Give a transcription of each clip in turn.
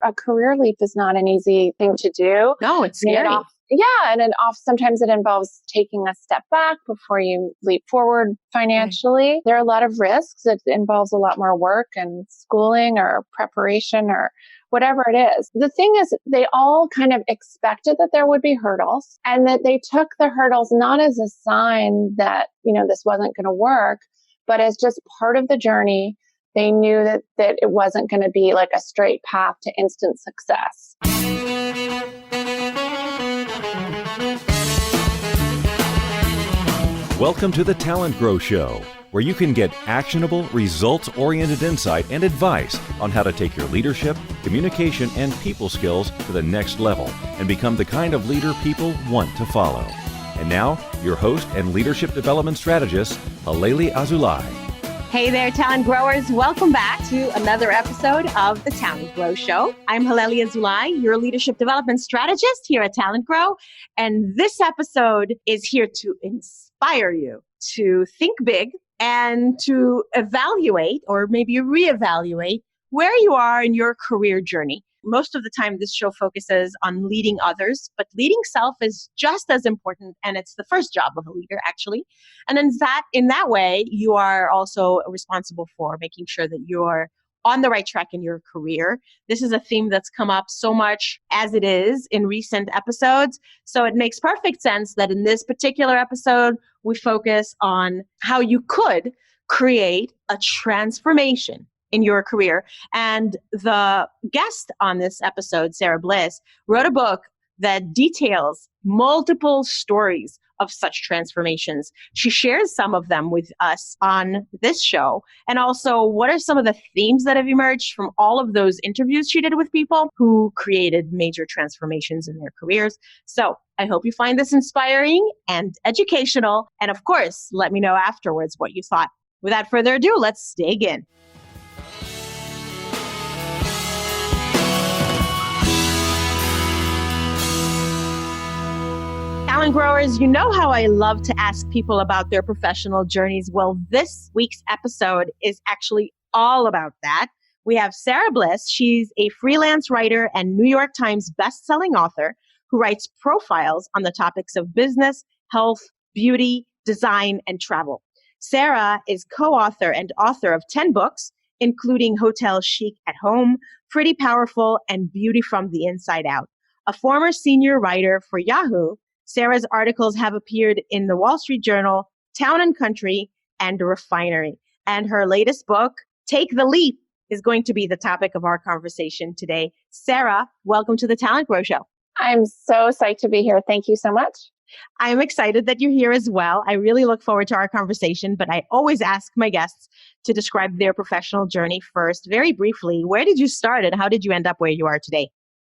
A career leap is not an easy thing to do. No, it's scary. Sometimes it involves taking a step back before you leap forward financially. Right. There are a lot of risks. It involves a lot more work and schooling or preparation or whatever it is. The thing is, they all kind of expected that there would be hurdles and that they took the hurdles not as a sign that, this wasn't going to work, but as just part of the journey. They knew that it wasn't going to be like a straight path to instant success. Welcome to the TalentGrow Show, where you can get actionable, results-oriented insight and advice on how to take your leadership, communication, and people skills to the next level and become the kind of leader people want to follow. And now, your host and leadership development strategist, Halelly Azulay. Hey there, talent growers. Welcome back to another episode of the TalentGrow Show. I'm Halelly Azulay, your leadership development strategist here at TalentGrow. And this episode is here to inspire you to think big and to evaluate or maybe reevaluate where you are in your career journey. Most of the time, this show focuses on leading others, but leading self is just as important, and it's the first job of a leader, actually. And in that way, you are also responsible for making sure that you're on the right track in your career. This is a theme that's come up so much as it is in recent episodes, so it makes perfect sense that in this particular episode, we focus on how you could create a transformation in your career. And the guest on this episode, Sara Bliss, wrote a book that details multiple stories of such transformations. She shares some of them with us on this show. And also, what are some of the themes that have emerged from all of those interviews she did with people who created major transformations in their careers? So I hope you find this inspiring and educational. And of course, let me know afterwards what you thought. Without further ado, let's dig in. Talent growers, you know how I love to ask people about their professional journeys. Well, this week's episode is actually all about that. We have Sara Bliss. She's a freelance writer and New York Times bestselling author who writes profiles on the topics of business, health, beauty, design, and travel. Sara is co-author and author of 10 books, including Hotel Chic at Home, Pretty Powerful, and Beauty from the Inside Out. A former senior writer for Yahoo, Sara's articles have appeared in the Wall Street Journal, Town & Country, and Refinery. And her latest book, Take the Leap, is going to be the topic of our conversation today. Sara, welcome to the TalentGrow Show. I'm so psyched to be here. Thank you so much. I'm excited that you're here as well. I really look forward to our conversation, but I always ask my guests to describe their professional journey first. Very briefly, where did you start and how did you end up where you are today?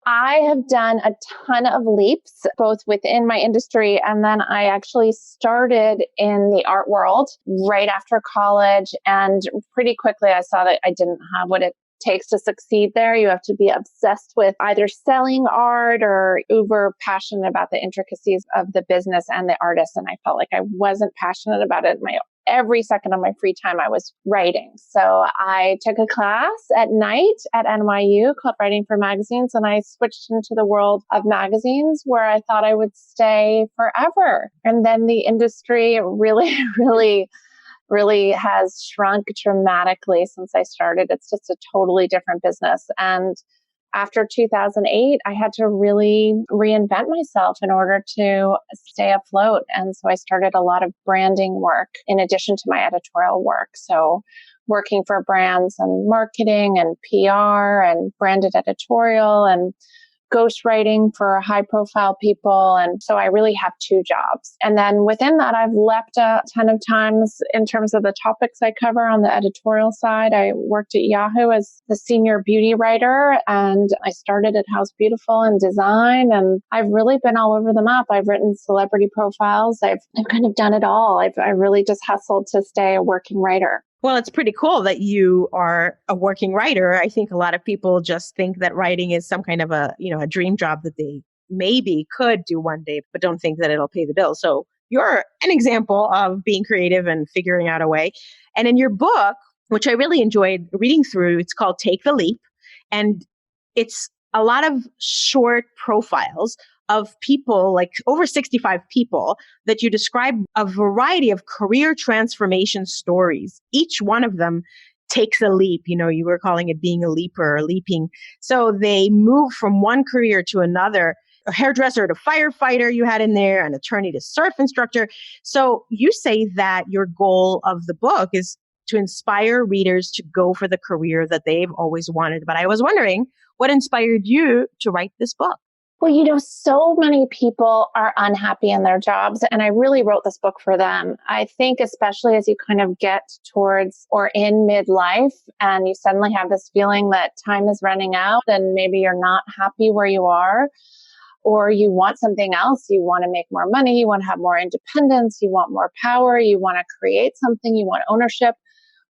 I have done a ton of leaps, both within my industry, and then I actually started in the art world right after college. And pretty quickly, I saw that I didn't have what it takes to succeed there. You have to be obsessed with either selling art or uber passionate about the intricacies of the business and the artist. And I felt like I wasn't passionate about it. Every second of my free time, I was writing. So I took a class at night at NYU called Writing for Magazines, and I switched into the world of magazines where I thought I would stay forever. And then the industry really has shrunk dramatically since I started. It's just a totally different business. And after 2008, I had to really reinvent myself in order to stay afloat. And so I started a lot of branding work in addition to my editorial work. So working for brands and marketing and PR and branded editorial and ghostwriting for high profile people. And so I really have two jobs. And then within that, I've leapt a ton of times in terms of the topics I cover on the editorial side. I worked at Yahoo as the senior beauty writer, and I started at House Beautiful in design. And I've really been all over the map. I've written celebrity profiles. I've kind of done it all. I really just hustled to stay a working writer. Well, it's pretty cool that you are a working writer. I think a lot of people just think that writing is some kind of a dream job that they maybe could do one day, but don't think that it'll pay the bills. So you're an example of being creative and figuring out a way. And in your book, which I really enjoyed reading through, it's called Take the Leap. And it's a lot of short profiles of people, like over 65 people, that you describe a variety of career transformation stories. Each one of them takes a leap. You were calling it being a leaper or leaping. So they move from one career to another, a hairdresser to firefighter you had in there, an attorney to surf instructor. So you say that your goal of the book is to inspire readers to go for the career that they've always wanted. But I was wondering, what inspired you to write this book? Well, so many people are unhappy in their jobs, and I really wrote this book for them. I think especially as you kind of get towards or in midlife and you suddenly have this feeling that time is running out and maybe you're not happy where you are, or you want something else. You want to make more money. You want to have more independence. You want more power. You want to create something. You want ownership.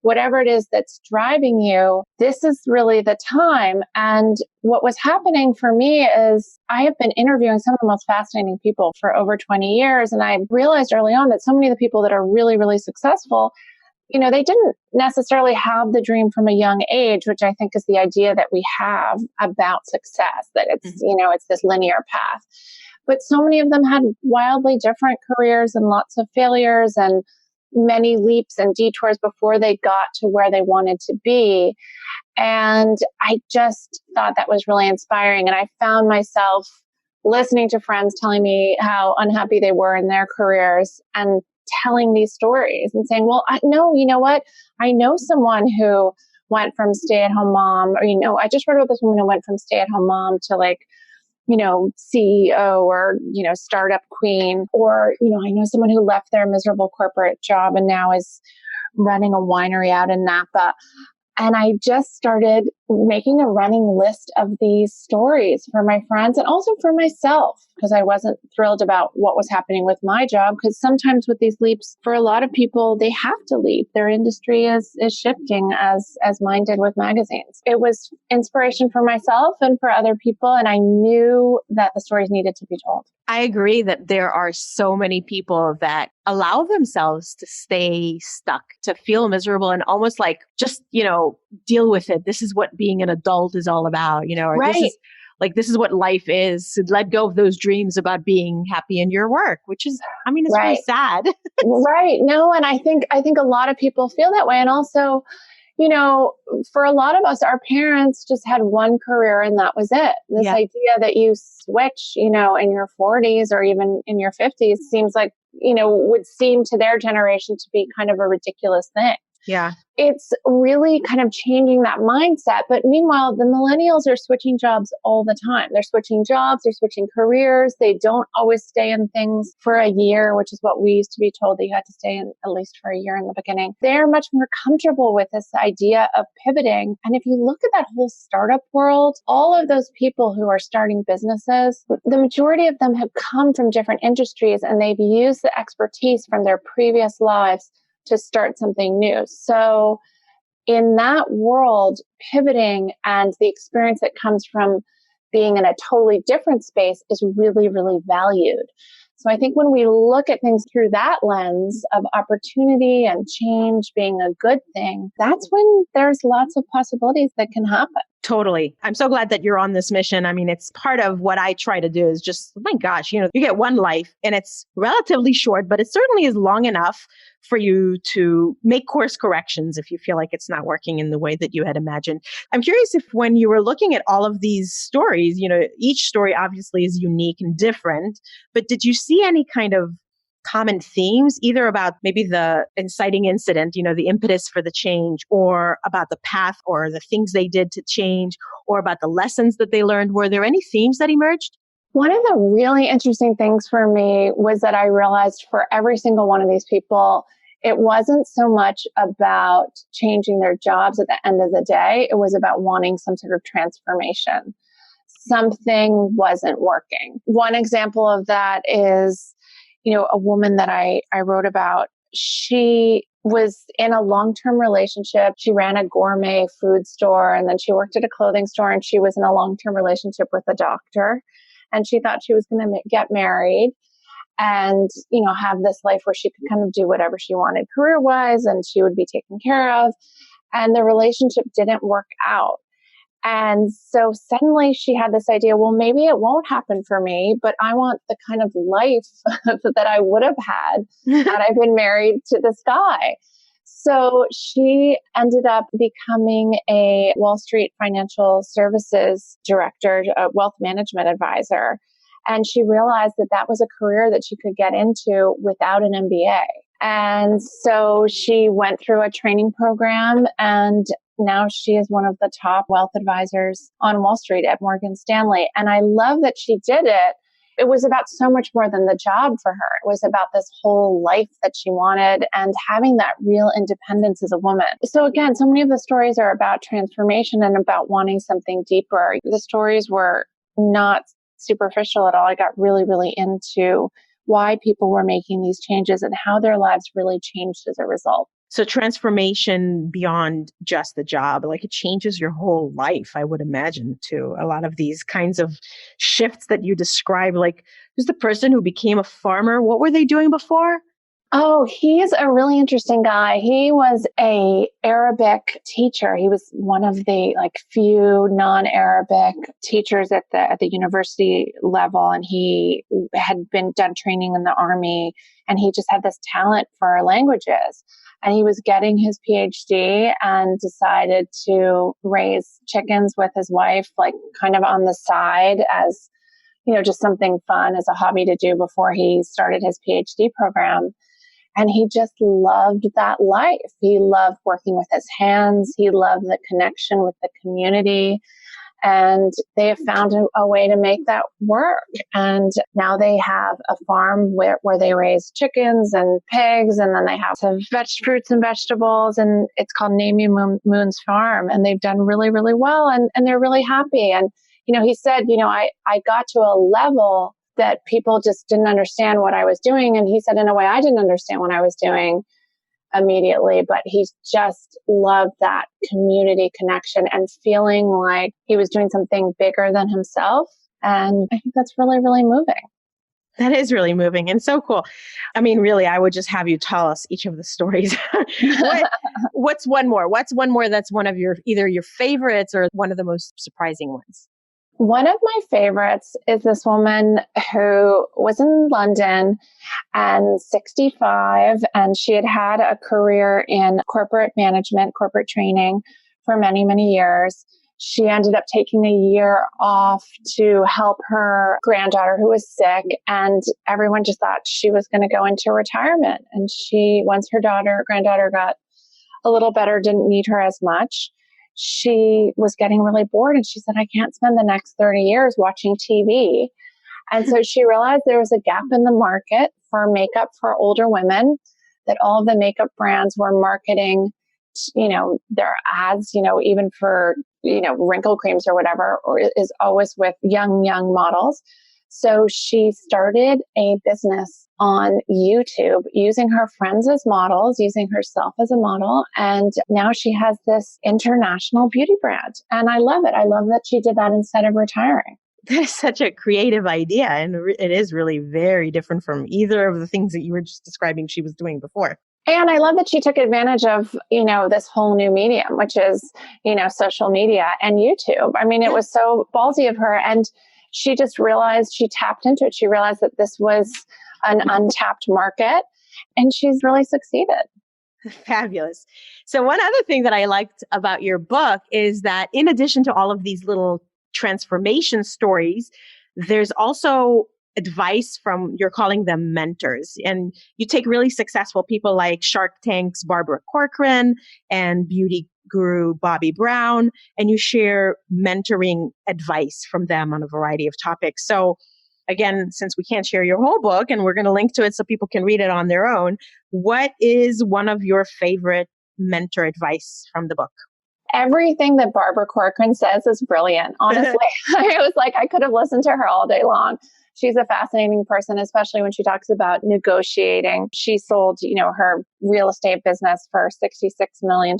Whatever it is that's driving you, this is really the time. And what was happening for me is I have been interviewing some of the most fascinating people for over 20 years. And I realized early on that so many of the people that are really, really successful, they didn't necessarily have the dream from a young age, which I think is the idea that we have about success, that it's, it's this linear path. But so many of them had wildly different careers and lots of failures and many leaps and detours before they got to where they wanted to be. And I just thought that was really inspiring. And I found myself listening to friends telling me how unhappy they were in their careers and telling these stories and saying, well, you know what? I know someone who went from stay-at-home mom, or, I just read about this woman who went from stay-at-home mom to CEO or, startup queen, or, I know someone who left their miserable corporate job and now is running a winery out in Napa. And I just started making a running list of these stories for my friends and also for myself, because I wasn't thrilled about what was happening with my job. Because sometimes with these leaps, for a lot of people, they have to leap. Their industry is shifting as mine did with magazines. It was inspiration for myself and for other people. And I knew that the stories needed to be told. I agree that there are so many people that allow themselves to stay stuck, to feel miserable and almost like just, deal with it. This is what being an adult is all about, or right. This is what life is. So let go of those dreams about being happy in your work, which is, it's right. really sad. Right. No, and I think a lot of people feel that way. And also, for a lot of us, our parents just had one career and that was it. This idea that you switch, in your 40s or even in your 50s seems like, would seem to their generation to be kind of a ridiculous thing. Yeah. It's really kind of changing that mindset. But meanwhile, the millennials are switching jobs all the time. They're switching jobs, they're switching careers. They don't always stay in things for a year, which is what we used to be told that you had to stay in at least for a year in the beginning. They're much more comfortable with this idea of pivoting. And if you look at that whole startup world, all of those people who are starting businesses, the majority of them have come from different industries and they've used the expertise from their previous lives to start something new. So in that world, pivoting and the experience that comes from being in a totally different space is really, really valued. So I think when we look at things through that lens of opportunity and change being a good thing, that's when there's lots of possibilities that can happen. Totally. I'm so glad that you're on this mission. It's part of what I try to do is just, my gosh, you get one life and it's relatively short, but it certainly is long enough for you to make course corrections if you feel like it's not working in the way that you had imagined. I'm curious if when you were looking at all of these stories, each story obviously is unique and different, but did you see any kind of common themes, either about maybe the inciting incident, the impetus for the change, or about the path or the things they did to change, or about the lessons that they learned? Were there any themes that emerged? One of the really interesting things for me was that I realized for every single one of these people, it wasn't so much about changing their jobs at the end of the day. It was about wanting some sort of transformation. Something wasn't working. One example of that is, a woman that I wrote about. She was in a long-term relationship. She ran a gourmet food store and then she worked at a clothing store, and she was in a long-term relationship with a doctor. And she thought she was going to get married and, have this life where she could kind of do whatever she wanted career-wise and she would be taken care of. And the relationship didn't work out. And so suddenly she had this idea, well, maybe it won't happen for me, but I want the kind of life that I would have had had I been married to this guy. So she ended up becoming a Wall Street financial services director, a wealth management advisor. And she realized that that was a career that she could get into without an MBA. And so she went through a training program, and now she is one of the top wealth advisors on Wall Street at Morgan Stanley. And I love that she did it. It was about so much more than the job for her. It was about this whole life that she wanted and having that real independence as a woman. So again, so many of the stories are about transformation and about wanting something deeper. The stories were not superficial at all. I got really, really into why people were making these changes and how their lives really changed as a result. So transformation beyond just the job, like it changes your whole life, I would imagine, too. A lot of these kinds of shifts that you describe, like who's the person who became a farmer? What were they doing before? Oh, he's a really interesting guy. He was a Arabic teacher. He was one of the few non-Arabic teachers at the university level, and he had been done training in the army, and he just had this talent for languages. And he was getting his PhD and decided to raise chickens with his wife, kind of on the side as, just something fun as a hobby to do before he started his PhD program. And he just loved that life. He loved working with his hands. He loved the connection with the community. And they have found a way to make that work. And now they have a farm where they raise chickens and pigs, and then they have some fruits and vegetables, and it's called Name Moon's Farm. And they've done really, really well, and they're really happy. And, he said, I got to a level that people just didn't understand what I was doing. And he said, in a way, I didn't understand what I was doing immediately, but he just loved that community connection and feeling like he was doing something bigger than himself. And I think that's really, really moving. That is really moving and so cool. I mean, really, I would just have you tell us each of the stories. What's one more? What's one more that's one of either your favorites or one of the most surprising ones? One of my favorites is this woman who was in London and 65, and she had had a career in corporate management, corporate training for many, many years. She ended up taking a year off to help her granddaughter who was sick, and everyone just thought she was going to go into retirement. And once her granddaughter got a little better, didn't need her as much, she was getting really bored, and she said, I can't spend the next 30 years watching TV. And so she realized there was a gap in the market for makeup for older women, that all of the makeup brands were marketing, their ads, even for, wrinkle creams or whatever, or is always with young models. So she started a business on YouTube using her friends as models, using herself as a model. And now she has this international beauty brand. And I love it. I love that she did that instead of retiring. That is such a creative idea. And it is really very different from either of the things that you were just describing she was doing before. And I love that she took advantage of, this whole new medium, which is, social media and YouTube. I mean, it was so ballsy of her. And she just realized, she tapped into it. She realized that this was an untapped market, and she's really succeeded. Fabulous. So one other thing that I liked about your book is that in addition to all of these little transformation stories, there's also advice from, you're calling them mentors. And you take really successful people like Shark Tank's Barbara Corcoran and beauty guru Bobby Brown, and you share mentoring advice from them on a variety of topics. So again, since we can't share your whole book, and we're going to link to it so people can read it on their own, what is one of your favorite mentor advice from the book? Everything that Barbara Corcoran says is brilliant. Honestly, I was like, I could have listened to her all day long. She's a fascinating person, especially when she talks about negotiating. She sold, her real estate business for $66 million,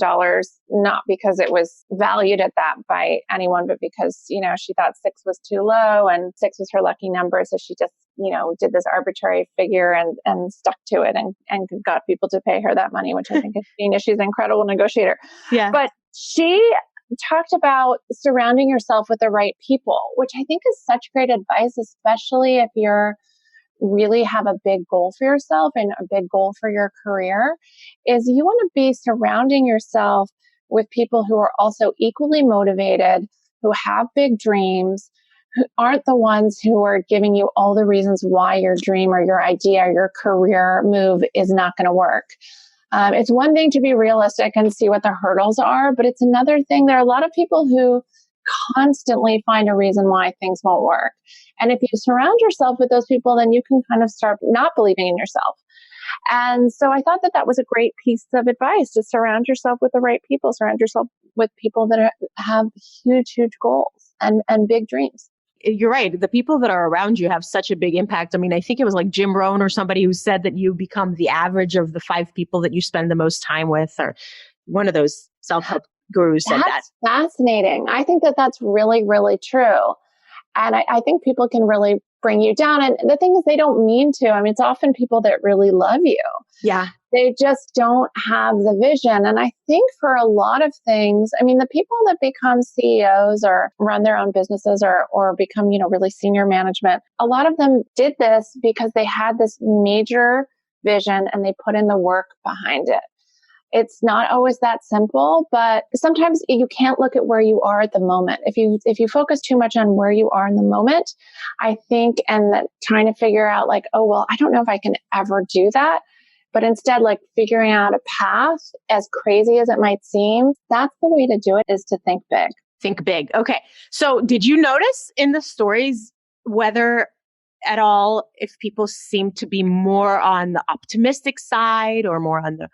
not because it was valued at that by anyone, but because, she thought 6 was too low and 6 was her lucky number. So she just, did this arbitrary figure and stuck to it and got people to pay her that money, which I think is genius. She's an incredible negotiator. Yeah. But she talked about surrounding yourself with the right people, which I think is such great advice, especially if you're really have a big goal for yourself and a big goal for your career, is you want to be surrounding yourself with people who are also equally motivated, who have big dreams, who aren't the ones who are giving you all the reasons why your dream or your idea or your career move is not going to work. It's one thing to be realistic and see what the hurdles are, but it's another thing. There are a lot of people who constantly find a reason why things won't work. And if you surround yourself with those people, then you can kind of start not believing in yourself. And so I thought that that was a great piece of advice, to surround yourself with the right people, surround yourself with people that have huge, huge goals and big dreams. You're right. The people that are around you have such a big impact. I mean, I think it was like Jim Rohn or somebody who said that you become the average of the 5 people that you spend the most time with, or one of those self-help gurus said that. That's fascinating. I think that that's really, really true. And I think people can really bring you down. And the thing is, they don't mean to. I mean, it's often people that really love you. Yeah. They just don't have the vision. And I think for a lot of things, I mean, the people that become CEOs or run their own businesses or become, really senior management, a lot of them did this because they had this major vision and they put in the work behind it. It's not always that simple, but sometimes you can't look at where you are at the moment. If you focus too much on where you are in the moment, I think, and that trying to figure out like, oh, well, I don't know if I can ever do that. But instead, like figuring out a path, as crazy as it might seem, that's the way to do it, is to think big. Think big. Okay. So did you notice in the stories whether at all if people seem to be more on the optimistic side or more on the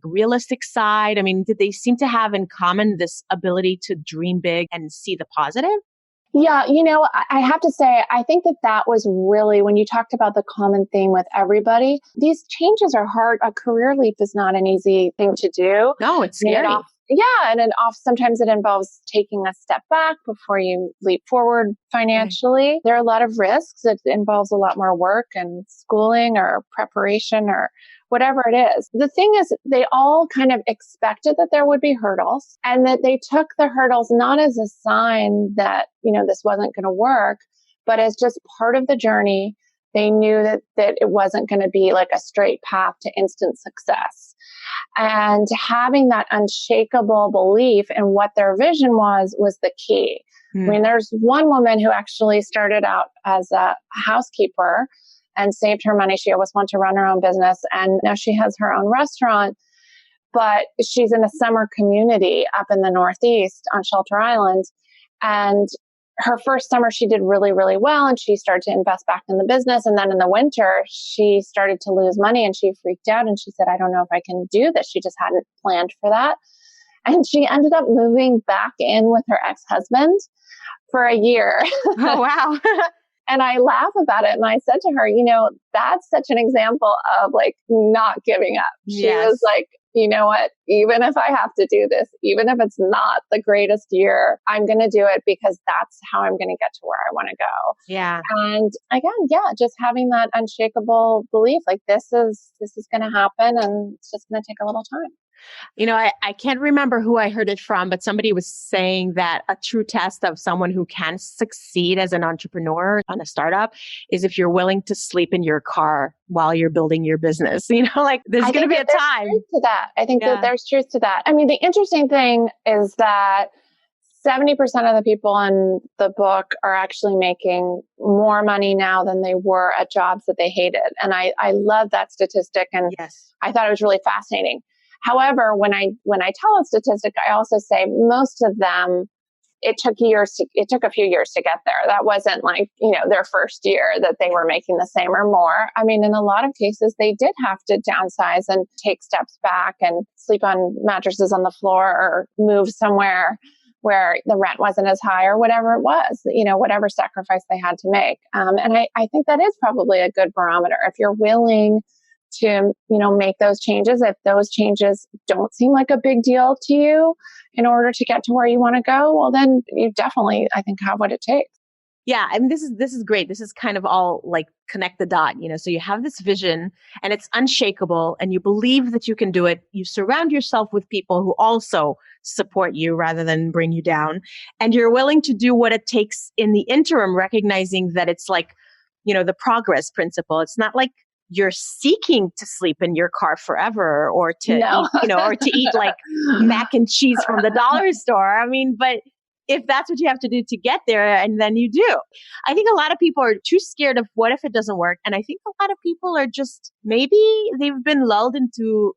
realistic side? I mean, did they seem to have in common this ability to dream big and see the positive? Yeah, I have to say, I think that was really, when you talked about the common theme with everybody, these changes are hard. A career leap is not an easy thing to do. No, it's scary. Sometimes it involves taking a step back before you leap forward financially. Right. There are a lot of risks. It involves a lot more work and schooling or preparation or whatever it is. The thing is, they all kind of expected that there would be hurdles, and that they took the hurdles not as a sign that, this wasn't going to work, but as just part of the journey. They knew that it wasn't going to be like a straight path to instant success. And having that unshakable belief in what their vision was the key. I mean, there's one woman who actually started out as a housekeeper and saved her money. She always wanted to run her own business. And now she has her own restaurant, but she's in a summer community up in the Northeast on Shelter Island. And her first summer, she did really, really well. And she started to invest back in the business. And then in the winter, she started to lose money and she freaked out. And she said, I don't know if I can do this. She just hadn't planned for that. And she ended up moving back in with her ex-husband for a year. Oh, wow. And I laugh about it. And I said to her, that's such an example of not giving up. She was like, you know what, even if I have to do this, even if it's not the greatest year, I'm going to do it because that's how I'm going to get to where I want to go. Yeah. And again, just having that unshakable belief, this is going to happen and it's just going to take a little time. I can't remember who I heard it from, but somebody was saying that a true test of someone who can succeed as an entrepreneur on a startup is if you're willing to sleep in your car while you're building your business. There's going to be a time. To that. I think that there's truth to that. I mean, the interesting thing is that 70% of the people in the book are actually making more money now than they were at jobs that they hated. And I love that statistic. And I thought it was really fascinating. However, when I tell a statistic, I also say most of them, it took a few years to get there. That wasn't their first year that they were making the same or more. I mean, in a lot of cases, they did have to downsize and take steps back and sleep on mattresses on the floor or move somewhere where the rent wasn't as high or whatever it was, whatever sacrifice they had to make. And I think that is probably a good barometer. If you're willing to, make those changes, if those changes don't seem like a big deal to you in order to get to where you want to go, well, then you definitely, I think, have what it takes. Yeah, I mean, this is great. This is kind of all like connect the dot, so you have this vision and it's unshakable and you believe that you can do it. You surround yourself with people who also support you rather than bring you down. And you're willing to do what it takes in the interim, recognizing that it's like, the progress principle. It's not like you're seeking to sleep in your car forever or to No. eat, or to eat like mac and cheese from the dollar store. I mean, but if that's what you have to do to get there, and then you do. I think a lot of people are too scared of what if it doesn't work. And I think a lot of people are just, maybe they've been lulled into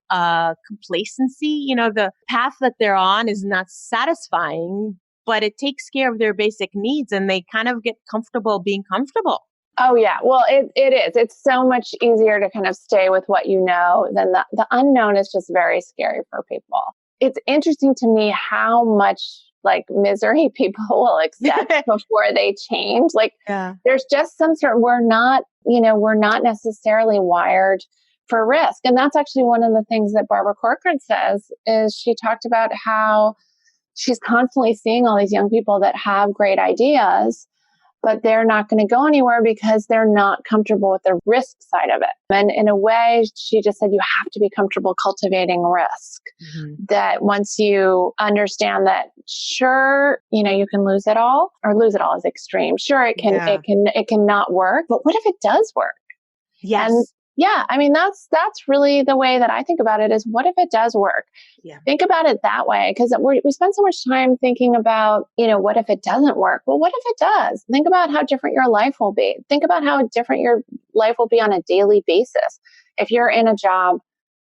complacency. The path that they're on is not satisfying, but it takes care of their basic needs and they kind of get comfortable being comfortable. Oh, yeah. Well, it is. It's so much easier to kind of stay with what you know than the unknown is just very scary for people. It's interesting to me how much like misery people will accept before they change. Like there's just some sort, we're not necessarily wired for risk. And that's actually one of the things that Barbara Corcoran says is she talked about how she's constantly seeing all these young people that have great ideas, but they're not going to go anywhere because they're not comfortable with the risk side of it. And in a way, she just said, you have to be comfortable cultivating risk. Mm-hmm. That once you understand that, sure, you can lose it all, or lose it all is extreme. Sure, it can not work, but what if it does work? Yes. And yeah, I mean, that's really the way that I think about it is what if it does work? Yeah. Think about it that way, because we spend so much time thinking about, what if it doesn't work? Well, what if it does? Think about how different your life will be. Think about how different your life will be on a daily basis. If you're in a job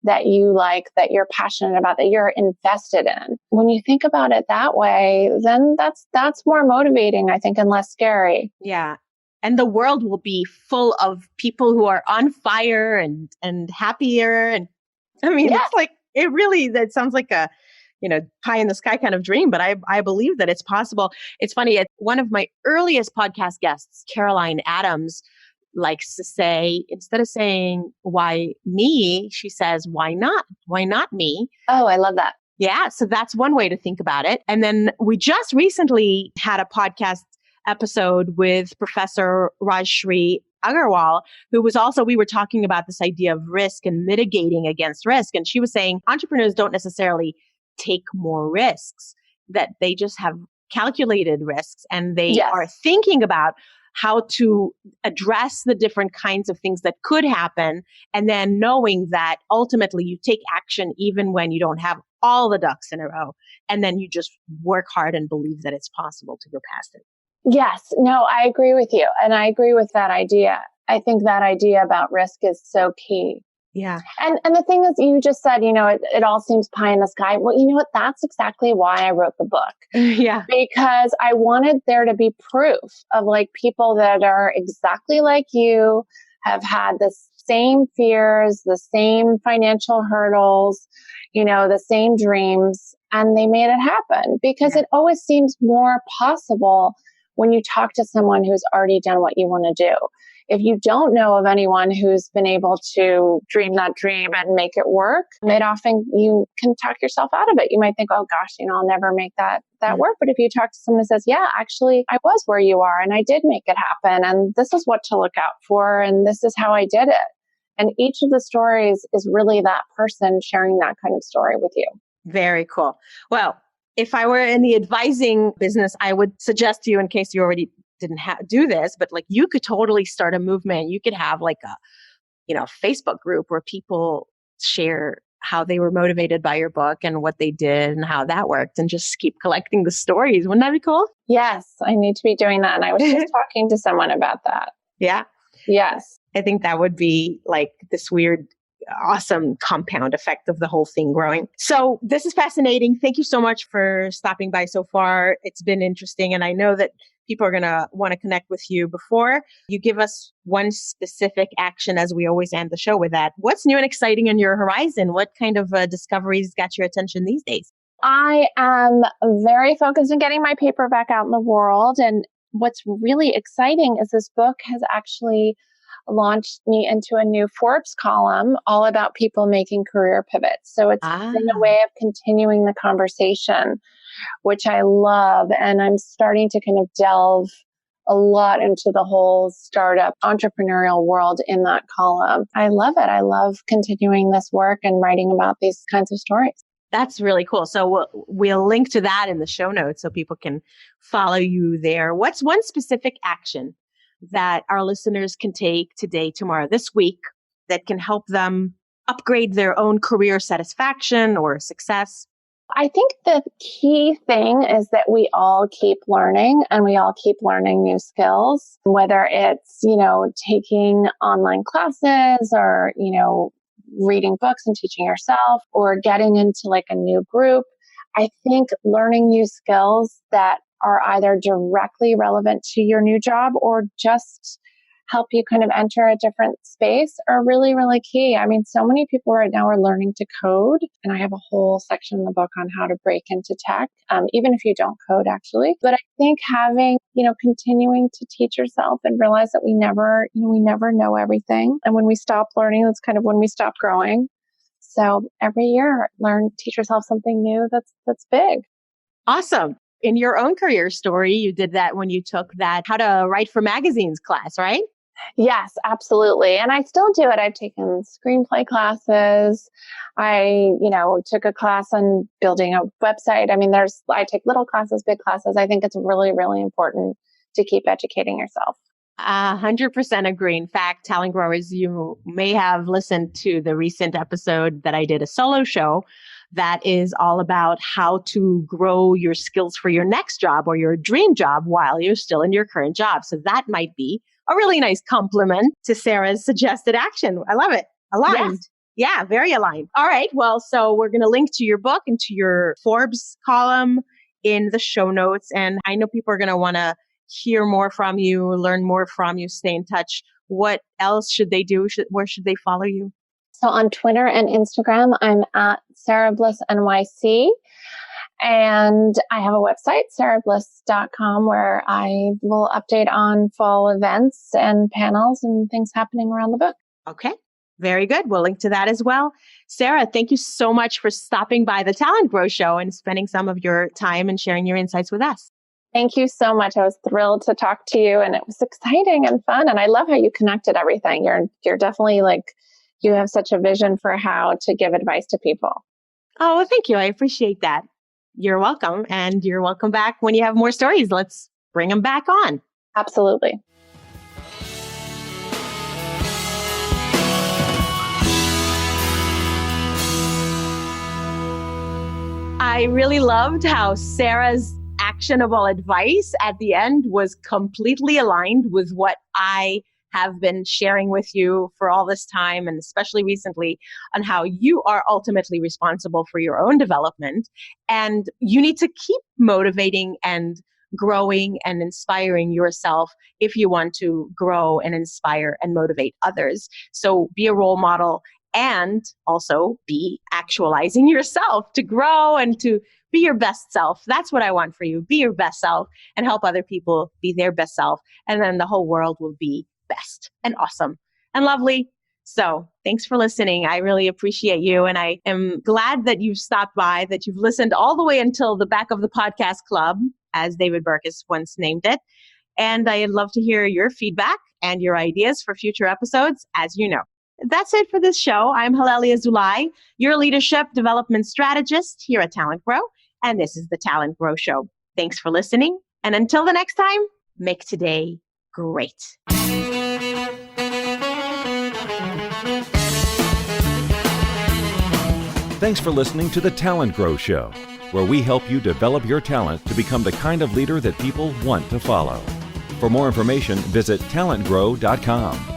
that you like, that you're passionate about, that you're invested in, when you think about it that way, then that's more motivating, I think, and less scary. Yeah. And the world will be full of people who are on fire and happier. And I mean, It's like, that sounds like a, pie in the sky kind of dream, but I believe that it's possible. It's funny. One of my earliest podcast guests, Caroline Adams, likes to say, instead of saying, why me? She says, why not? Why not me? Oh, I love that. Yeah. So that's one way to think about it. And then we just recently had a podcast episode with Professor Rajshri Agarwal, who was also, we were talking about this idea of risk and mitigating against risk. And she was saying entrepreneurs don't necessarily take more risks, that they just have calculated risks and they are thinking about how to address the different kinds of things that could happen. And then knowing that ultimately you take action even when you don't have all the ducks in a row. And then you just work hard and believe that it's possible to go past it. Yes. No, I agree with you. And I agree with that idea. I think that idea about risk is so key. Yeah. And the thing is, you just said, it all seems pie in the sky. Well, you know what? That's exactly why I wrote the book. Yeah. Because I wanted there to be proof of like people that are exactly like you, have had the same fears, the same financial hurdles, the same dreams, and they made it happen. Because it always seems more possible when you talk to someone who's already done what you want to do. If you don't know of anyone who's been able to dream that dream and make it work, it often you can talk yourself out of it. You might think, oh gosh, I'll never make that work. But if you talk to someone who says, yeah, actually, I was where you are and I did make it happen. And this is what to look out for. And this is how I did it. And each of the stories is really that person sharing that kind of story with you. Very cool. Well, if I were in the advising business, I would suggest to you, in case you already didn't do this, but like you could totally start a movement. You could have like a, Facebook group where people share how they were motivated by your book and what they did and how that worked, and just keep collecting the stories. Wouldn't that be cool? Yes, I need to be doing that. And I was just talking to someone about that. Yeah. Yes. I think that would be like this weird, awesome compound effect of the whole thing growing. So this is fascinating. Thank you so much for stopping by so far. It's been interesting. And I know that people are going to want to connect with you. Before you give us one specific action, as we always end the show with that, what's new and exciting on your horizon? What kind of discoveries got your attention these days? I am very focused on getting my paperback out in the world. And what's really exciting is this book has actually launched me into a new Forbes column all about people making career pivots. So it's been a way of continuing the conversation, which I love. And I'm starting to kind of delve a lot into the whole startup entrepreneurial world in that column. I love it. I love continuing this work and writing about these kinds of stories. That's really cool. So we'll link to that in the show notes so people can follow you there. What's one specific action that our listeners can take today, tomorrow, this week that can help them upgrade their own career satisfaction or success? I think the key thing is that we all keep learning and we all keep learning new skills, whether it's, taking online classes or, reading books and teaching yourself or getting into like a new group. I think learning new skills that are either directly relevant to your new job or just help you kind of enter a different space are really, really key. I mean, so many people right now are learning to code, and I have a whole section in the book on how to break into tech, even if you don't code actually. But I think having, continuing to teach yourself and realize that we never know everything. And when we stop learning, that's kind of when we stop growing. So every year, teach yourself something new that's big. Awesome. In your own career story, you did that when you took that How to Write for Magazines class, right? Yes, absolutely. And I still do it. I've taken screenplay classes. I, took a class on building a website. I mean, I take little classes, big classes. I think it's really, really important to keep educating yourself. 100% agree. In fact, Talent Growers, you may have listened to the recent episode that I did, a solo show that is all about how to grow your skills for your next job or your dream job while you're still in your current job. So that might be a really nice compliment to Sarah's suggested action. I love it. Aligned. Yes. Yeah, very aligned. All right. Well, so we're going to link to your book and to your Forbes column in the show notes. And I know people are going to want to hear more from you, learn more from you, stay in touch. What else should they do? Where should they follow you? So on Twitter and Instagram, I'm at Sara Bliss NYC. And I have a website, sarabliss.com, where I will update on fall events and panels and things happening around the book. Okay. Very good. We'll link to that as well. Sara, thank you so much for stopping by the Talent Grow Show and spending some of your time and sharing your insights with us. Thank you so much. I was thrilled to talk to you, and it was exciting and fun. And I love how you connected everything. You're definitely you have such a vision for how to give advice to people. Oh, well, thank you. I appreciate that. You're welcome. And you're welcome back when you have more stories. Let's bring them back on. Absolutely. I really loved how Sarah's actionable advice at the end was completely aligned with what I have been sharing with you for all this time, and especially recently, on how you are ultimately responsible for your own development. And you need to keep motivating and growing and inspiring yourself if you want to grow and inspire and motivate others. So be a role model and also be actualizing yourself to grow and to be your best self. That's what I want for you. Be your best self and help other people be their best self. And then the whole world will be best and awesome and lovely. So thanks for listening. I really appreciate you. And I am glad that you've stopped by, that you've listened all the way until the back of the podcast club, as David Burkus once named it. And I'd love to hear your feedback and your ideas for future episodes, as you know. That's it for this show. I'm Halelly Azulay, your leadership development strategist here at TalentGrow. And this is the Talent Grow Show. Thanks for listening. And until the next time, make today great. Thanks for listening to the Talent Grow Show, where we help you develop your talent to become the kind of leader that people want to follow. For more information, visit talentgrow.com.